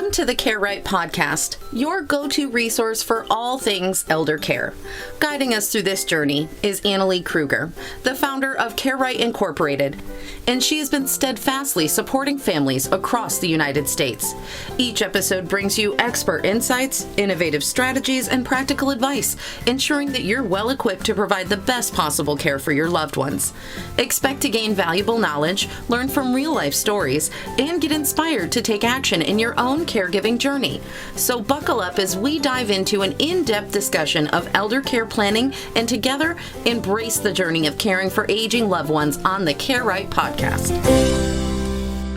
Welcome to the Care Right podcast, your go-to resource for all things elder care. Guiding us through this journey is Annalee Kruger, the founder of Care Right Incorporated, and she has been steadfastly supporting families across the United States. Each episode brings you expert insights, innovative strategies, and practical advice, ensuring that you're well equipped to provide the best possible care for your loved ones. Expect to gain valuable knowledge, learn from real-life stories, and get inspired to take action in your own caregiving journey. So buckle up as we dive into an in-depth discussion of elder care planning and together embrace the journey of caring for aging loved ones on the Care Right podcast.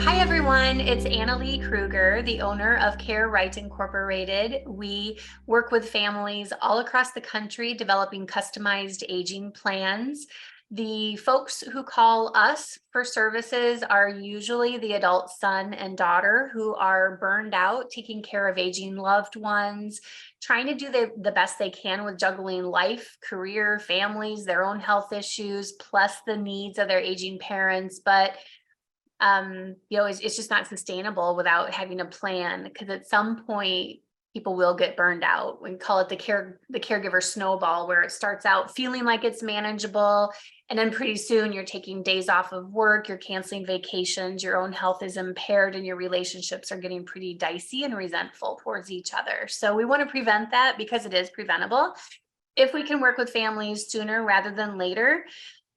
Hi everyone, it's Annalee Kruger, the owner of Care Right Incorporated. We work with families all across the country developing customized aging plans. The folks who call us for services are usually the adult son and daughter who are burned out, taking care of aging loved ones, trying to do the best they can with juggling life, career, families, their own health issues, plus the needs of their aging parents. But it's just not sustainable without having a plan, because at some point people will get burned out. We call it the caregiver snowball, where it starts out feeling like it's manageable, and then pretty soon you're taking days off of work, you're canceling vacations, your own health is impaired, and your relationships are getting pretty dicey and resentful towards each other. So we want to prevent that, because it is preventable if we can work with families sooner rather than later.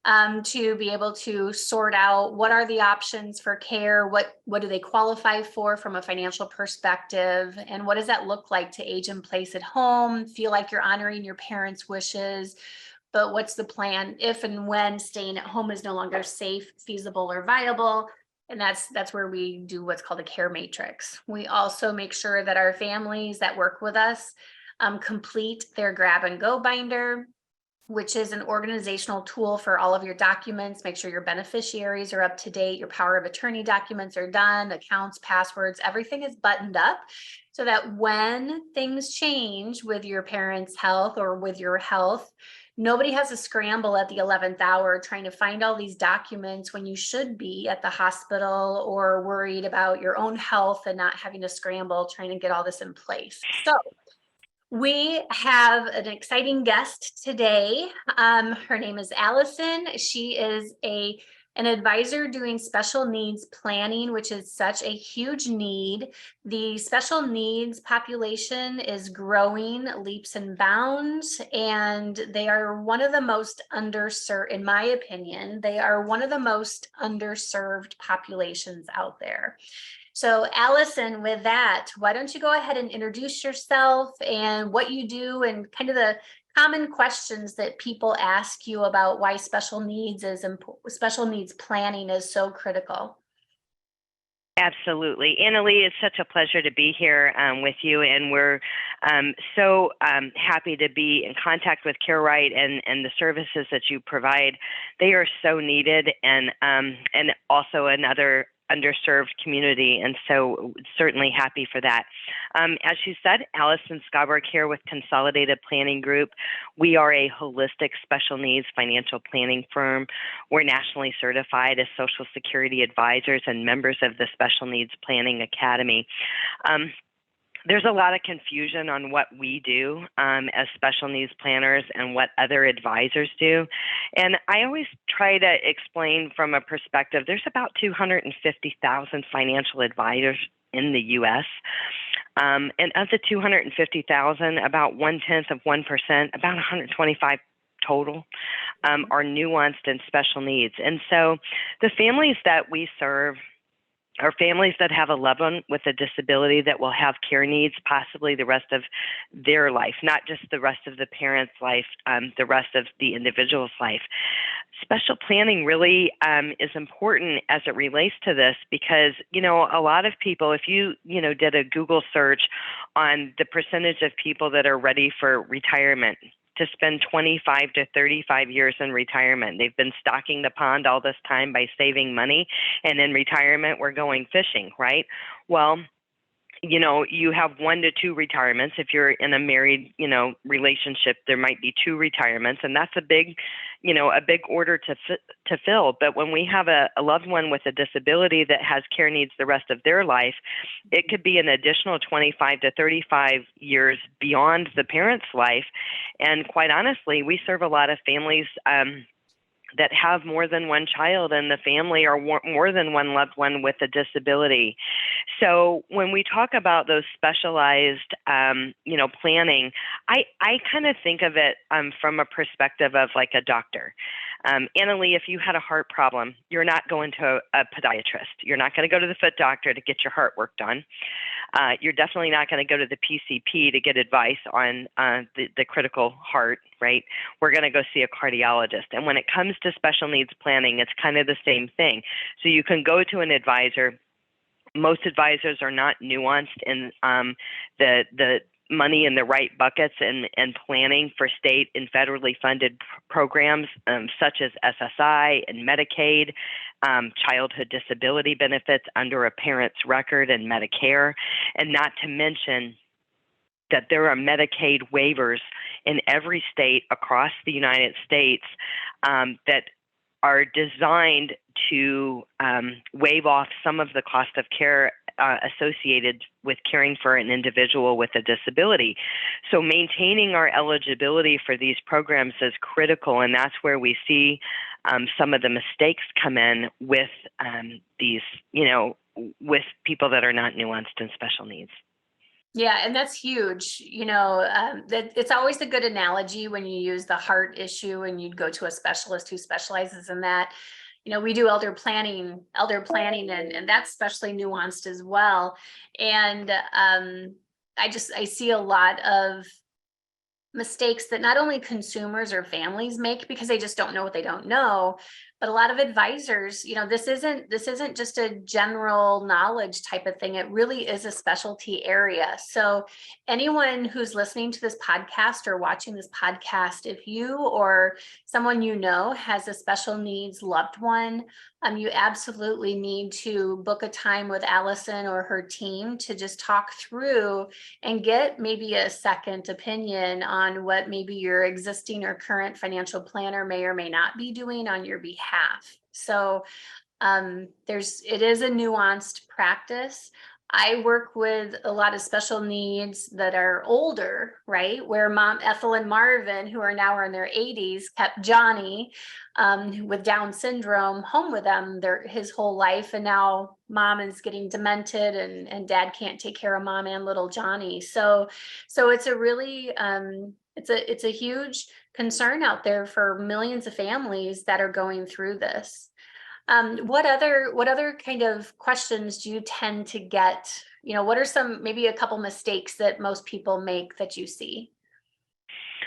To be able to sort out what are the options for care, what do they qualify for from a financial perspective, and what does that look like to age in place at home, feel like you're honoring your parents' wishes, but what's the plan if and when staying at home is no longer safe, feasible, or viable. And that's where we do what's called a care matrix. We also make sure that our families that work with us complete their grab and go binder, which is an organizational tool for all of your documents. Make sure your beneficiaries are up to date, your power of attorney documents are done, accounts, passwords, everything is buttoned up, so that when things change with your parents' health or with your health, nobody has to scramble at the 11th hour trying to find all these documents when you should be at the hospital or worried about your own health and not having to scramble trying to get all this in place. So we have an exciting guest today. Her name is Allison. She is an advisor doing special needs planning, which is such a huge need. The special needs population is growing leaps and bounds, and they are one of the most underserved, in my opinion, they are one of the most underserved populations out there. So Allison, with that, why don't you go ahead and introduce yourself and what you do and kind of the common questions that people ask you about why special needs planning is so critical. Absolutely. Annalee, it's such a pleasure to be here with you, and we're so happy to be in contact with Care Right and the services that you provide. They are so needed, and also another underserved community, and so certainly happy for that. As you said, Allison Schaberg here with Consolidated Planning Group. We are a holistic special needs financial planning firm. We're nationally certified as Social Security advisors and members of the Special Needs Planning Academy. There's a lot of confusion on what we do as special needs planners and what other advisors do. And I always try to explain from a perspective, there's about 250,000 financial advisors in the U.S. And of the 250,000, about 0.1%, about 125 total, are nuanced and special needs. And so the families that we serve are families that have a loved one with a disability that will have care needs possibly the rest of their life, not just the rest of the parent's life, the rest of the individual's life. Special planning really is important as it relates to this, because, a lot of people, if you did a Google search on the percentage of people that are ready for retirement, to spend 25 to 35 years in retirement. They've been stocking the pond all this time by saving money, and in retirement, we're going fishing, right? Well, you have 1 to 2 retirements. If you're in a married, relationship, there might be 2 retirements, and that's a big order to fill. But when we have a loved one with a disability that has care needs the rest of their life, it could be an additional 25 to 35 years beyond the parent's life. And quite honestly, we serve a lot of families that have more than one child in the family or more than one loved one with a disability. So when we talk about those specialized, planning, I kind of think of it from a perspective of like a doctor. Annalee, if you had a heart problem, you're not going to a podiatrist. You're not going to go to the foot doctor to get your heart work done. You're definitely not going to go to the PCP to get advice on the critical heart, right? We're going to go see a cardiologist. And when it comes to special needs planning, it's kind of the same thing. So you can go to an advisor. Most advisors are not nuanced in the money in the right buckets and planning for state and federally funded programs such as SSI and Medicaid, childhood disability benefits under a parent's record and Medicare, and not to mention that there are Medicaid waivers in every state across the United States that are designed to waive off some of the cost of care associated with caring for an individual with a disability. So maintaining our eligibility for these programs is critical, and that's where we see some of the mistakes come in with these, with people that are not nuanced and special needs. Yeah, and that's huge. That it's always a good analogy when you use the heart issue and you'd go to a specialist who specializes in that. We do elder planning, and that's especially nuanced as well. And I see a lot of mistakes that not only consumers or families make because they just don't know what they don't know, but a lot of advisors, this isn't just a general knowledge type of thing. It really is a specialty area. So anyone who's listening to this podcast or watching this podcast, if you or someone has a special needs loved one, you absolutely need to book a time with Allison or her team to just talk through and get maybe a second opinion on what maybe your existing or current financial planner may or may not be doing on your behalf. So it is a nuanced practice. I work with a lot of special needs that are older, right? Where Mom Ethel and Marvin, who are now in their 80s, kept Johnny with Down syndrome home with them his whole life. And now Mom is getting demented and Dad can't take care of Mom and little Johnny. So it's a really, it's a huge concern out there for millions of families that are going through this. What other kind of questions do you tend to get? What are maybe a couple mistakes that most people make that you see?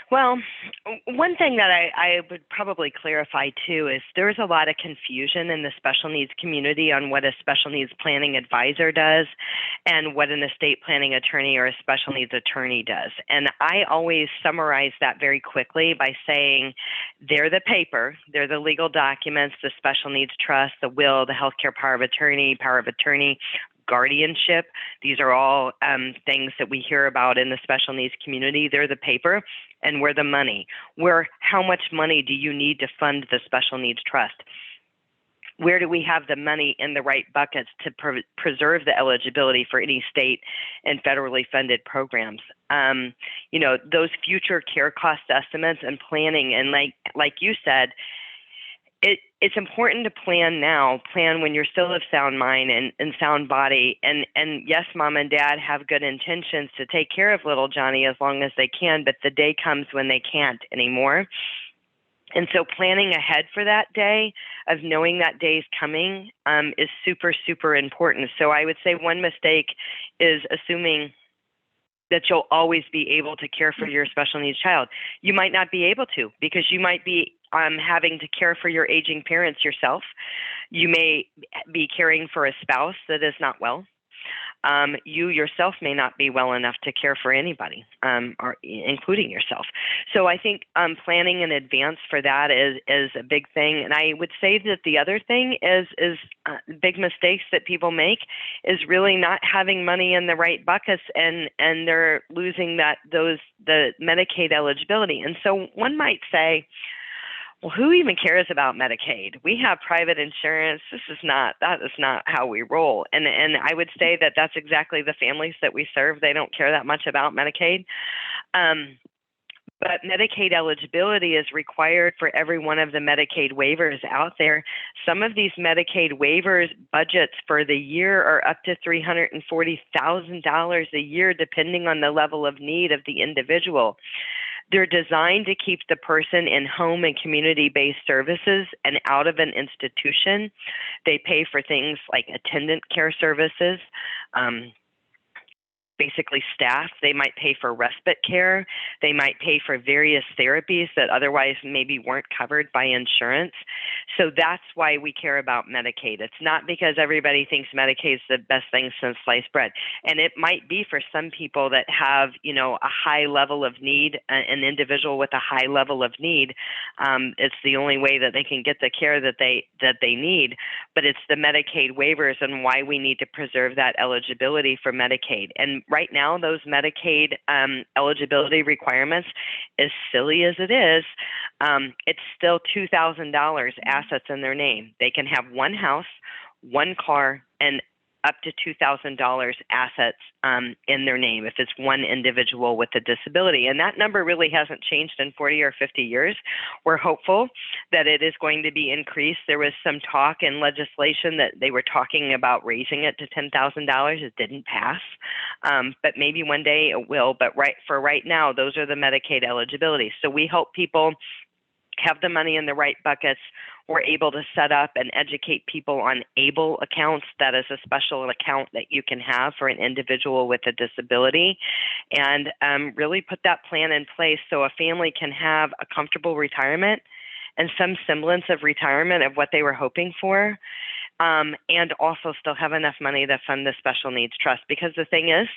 Well, one thing that I would probably clarify too is there's a lot of confusion in the special needs community on what a special needs planning advisor does and what an estate planning attorney or a special needs attorney does. And I always summarize that very quickly by saying they're the paper, they're the legal documents, the special needs trust, the will, the healthcare power of attorney, guardianship. These are all things that we hear about in the special needs community. They're the paper, and we're the money. How much money do you need to fund the special needs trust? Where do we have the money in the right buckets to preserve the eligibility for any state and federally funded programs? Those future care cost estimates and planning, and like you said, it's important to plan now, plan when you're still of sound mind and sound body. And yes, Mom and Dad have good intentions to take care of little Johnny as long as they can, but the day comes when they can't anymore. And so planning ahead for that day, of knowing that day is coming, is super, super important. So I would say one mistake is assuming that you'll always be able to care for your special needs child. You might not be able to, because you might be having to care for your aging parents yourself. You may be caring for a spouse that is not well. you yourself may not be well enough to care for anybody, or including yourself. So I think planning in advance for that is a big thing. And I would say that the other thing is big mistakes that people make is really not having money in the right buckets, and they're losing the Medicaid eligibility. And so one might say, well, who even cares about Medicaid? We have private insurance. That is not how we roll. And I would say that that's exactly the families that we serve. They don't care that much about Medicaid. But Medicaid eligibility is required for every one of the Medicaid waivers out there. Some of these Medicaid waivers budgets for the year are up to $340,000 a year, depending on the level of need of the individual. They're designed to keep the person in home and community-based services and out of an institution. They pay for things like attendant care services, basically staff. They might pay for respite care. They might pay for various therapies that otherwise maybe weren't covered by insurance. So that's why we care about Medicaid. It's not because everybody thinks Medicaid is the best thing since sliced bread. And it might be for some people that have, a high level of need, an individual with a high level of need. It's the only way that they can get the care that they need. But it's the Medicaid waivers and why we need to preserve that eligibility for Medicaid. And right now, those Medicaid eligibility requirements, as silly as it is, it's still $2,000 assets in their name. They can have one house, one car, and up to $2,000 assets in their name if it's one individual with a disability. And that number really hasn't changed in 40 or 50 years. We're hopeful that it is going to be increased. There was some talk in legislation that they were talking about raising it to $10,000. It didn't pass, but maybe one day it will. But right now, those are the Medicaid eligibilities. So we help people have the money in the right buckets. We're able to set up and educate people on ABLE accounts. That is a special account that you can have for an individual with a disability, and really put that plan in place so a family can have a comfortable retirement and some semblance of retirement of what they were hoping for, and also still have enough money to fund the special needs trust. Because the thing is,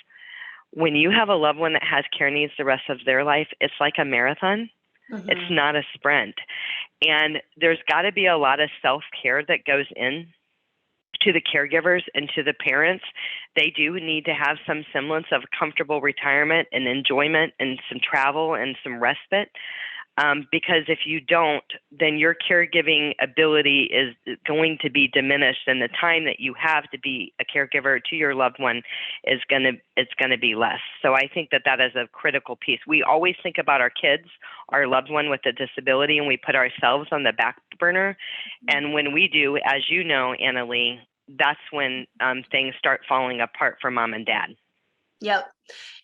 when you have a loved one that has care needs the rest of their life, it's like a marathon. Mm-hmm. It's not a sprint. And there's got to be a lot of self-care that goes in to the caregivers and to the parents. They do need to have some semblance of comfortable retirement and enjoyment and some travel and some respite. Because if you don't, then your caregiving ability is going to be diminished, and the time that you have to be a caregiver to your loved one is going to be less. So I think that is a critical piece. We always think about our kids, our loved one with a disability, and we put ourselves on the back burner. And when we do, as you know, Annalee, that's when things start falling apart for mom and dad. Yep.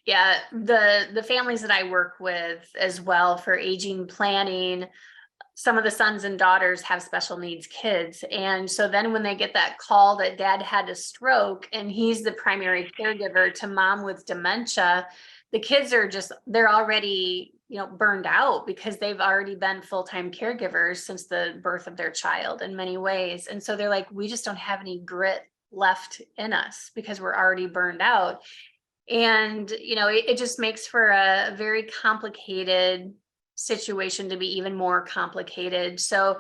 Yeah. The families that I work with as well for aging planning, some of the sons and daughters have special needs kids. And so then when they get that call that dad had a stroke and he's the primary caregiver to mom with dementia, the kids are they're already, burned out because they've already been full-time caregivers since the birth of their child in many ways. And so they're like, we just don't have any grit left in us because we're already burned out. And, it just makes for a very complicated situation to be even more complicated. So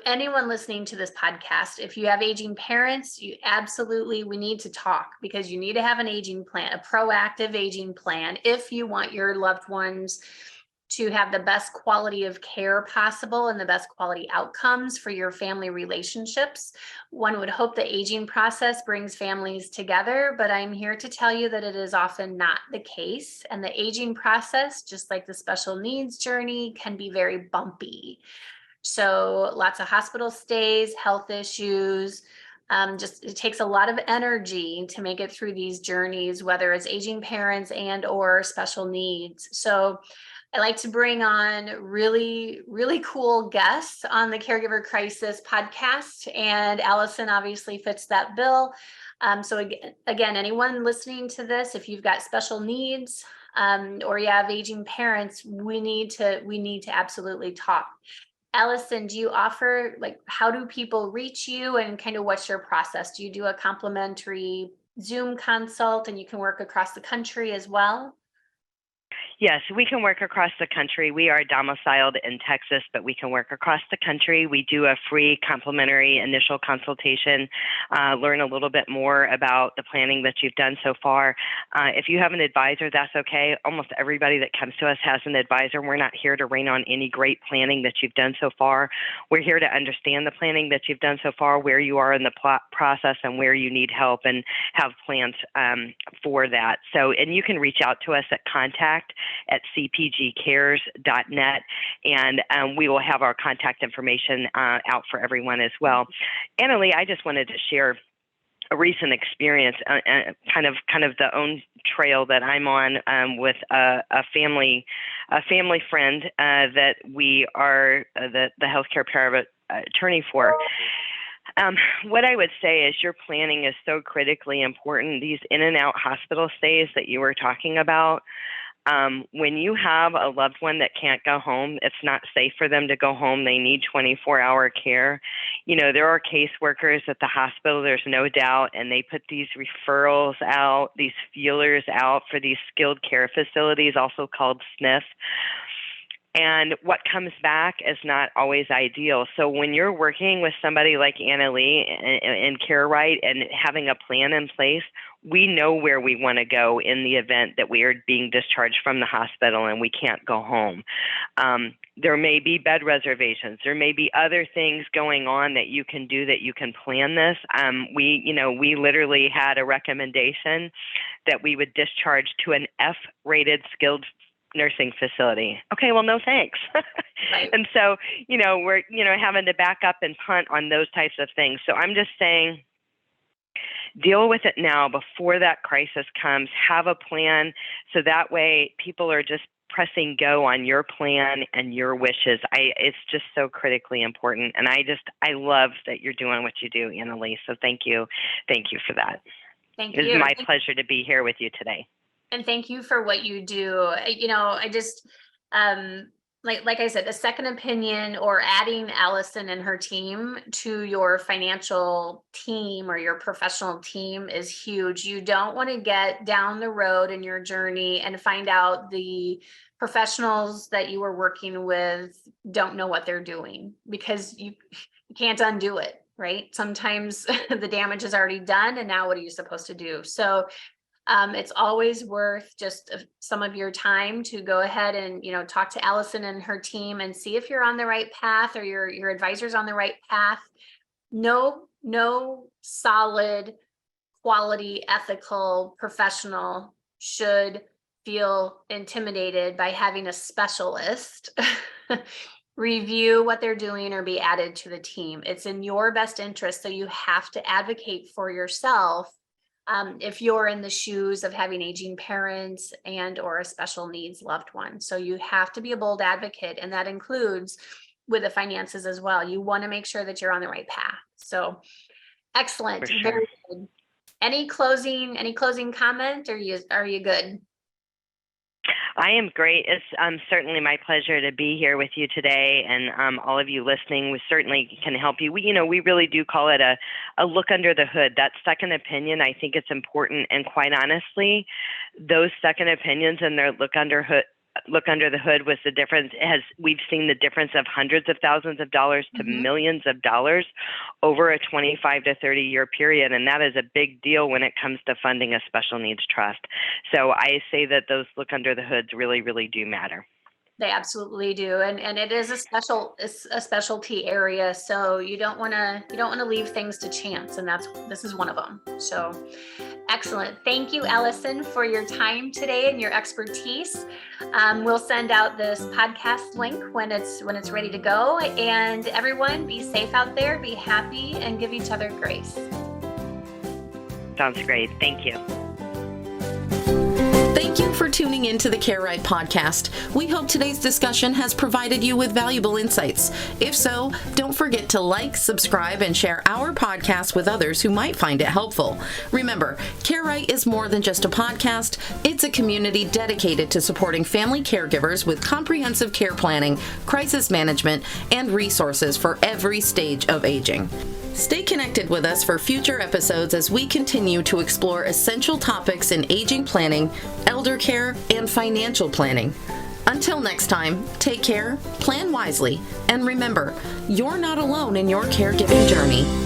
anyone listening to this podcast, if you have aging parents, we need to talk, because you need to have an aging plan, a proactive aging plan, if you want your loved ones to have the best quality of care possible and the best quality outcomes for your family relationships. One would hope the aging process brings families together, but I'm here to tell you that it is often not the case. And the aging process, just like the special needs journey, can be very bumpy. So lots of hospital stays, health issues, it takes a lot of energy to make it through these journeys, whether it's aging parents and or special needs. So I like to bring on really, really cool guests on the Caregiver Crisis podcast, and Allison obviously fits that bill. So again, anyone listening to this, if you've got special needs or you have aging parents, we need to absolutely talk. Allison, do you offer, how do people reach you, and kind of what's your process? Do you do a complimentary Zoom consult and you can work across the country as well? Yes, we can work across the country. We are domiciled in Texas, but we can work across the country. We do a free complimentary initial consultation, learn a little bit more about the planning that you've done so far. If you have an advisor, that's okay. Almost everybody that comes to us has an advisor. We're not here to rain on any great planning that you've done so far. We're here to understand the planning that you've done so far, where you are in the process and where you need help, and have plans for that. So, and you can reach out to us at contact@cpgcares.net, and we will have our contact information out for everyone as well. Annalee, I just wanted to share a recent experience, kind of the own trail that I'm on with a family friend that we are the healthcare power attorney for. What I would say is your planning is so critically important. These in and out hospital stays that you were talking about, when you have a loved one that can't go home, it's not safe for them to go home. They need 24-hour care. You know, there are caseworkers at the hospital, there's no doubt, and they put these referrals out, these feelers out for these skilled care facilities, also called SNF. And what comes back is not always ideal. So when you're working with somebody like Annalee in CareRight and having a plan in place, we know where we want to go in the event that we are being discharged from the hospital and we can't go home. There may be bed reservations. There may be other things going on that you can do that you can plan this. We literally had a recommendation that we would discharge to an F-rated skilled nursing facility. Okay, well, no thanks. Right. And so, we're, having to back up and punt on those types of things. So I'm just saying, deal with it now before that crisis comes. Have a plan so that way people are just pressing go on your plan and your wishes. It's just so critically important. And I love that you're doing what you do, Annalee. So thank you. Thank you for that. Thank you. It's my pleasure to be here with you today. And thank you for what you do. I just, like I said, a second opinion or adding Allison and her team to your financial team or your professional team is huge. You don't want to get down the road in your journey and find out the professionals that you were working with don't know what they're doing, because you can't undo it, right? Sometimes the damage is already done, and now what are you supposed to do? So it's always worth just some of your time to go ahead and, talk to Allison and her team and see if you're on the right path or your advisor's on the right path. No solid, quality, ethical professional should feel intimidated by having a specialist review what they're doing or be added to the team. It's in your best interest. So you have to advocate for yourself. If you're in the shoes of having aging parents and or a special needs loved one. So you have to be a bold advocate, and that includes with the finances as well. You want to make sure that you're on the right path. So excellent. For sure. Very good. Any closing comment, or are you good? I am great. It's certainly my pleasure to be here with you today, and all of you listening. We certainly can help you. We really do call it a look under the hood. That second opinion, I think it's important. And quite honestly, those second opinions and their look under the hood was the difference. We've seen the difference of hundreds of thousands of dollars to millions of dollars over a 25 to 30 year period. And that is a big deal when it comes to funding a special needs trust. So I say that those look under the hoods really, really do matter. They absolutely do. And it is it's a specialty area. So you don't want to leave things to chance. And this is one of them. So excellent. Thank you, Allison, for your time today and your expertise. We'll send out this podcast link when it's ready to go. And everyone, be safe out there, be happy, and give each other grace. Sounds great. Thank you. Thank you for tuning into the Care Right podcast. We hope today's discussion has provided you with valuable insights. If so, don't forget to like, subscribe, and share our podcast with others who might find it helpful. Remember, Care Right is more than just a podcast. It's a community dedicated to supporting family caregivers with comprehensive care planning, crisis management, and resources for every stage of aging. Stay connected with us for future episodes as we continue to explore essential topics in aging planning, elder care, and financial planning. Until next time, take care, plan wisely, and remember, you're not alone in your caregiving journey.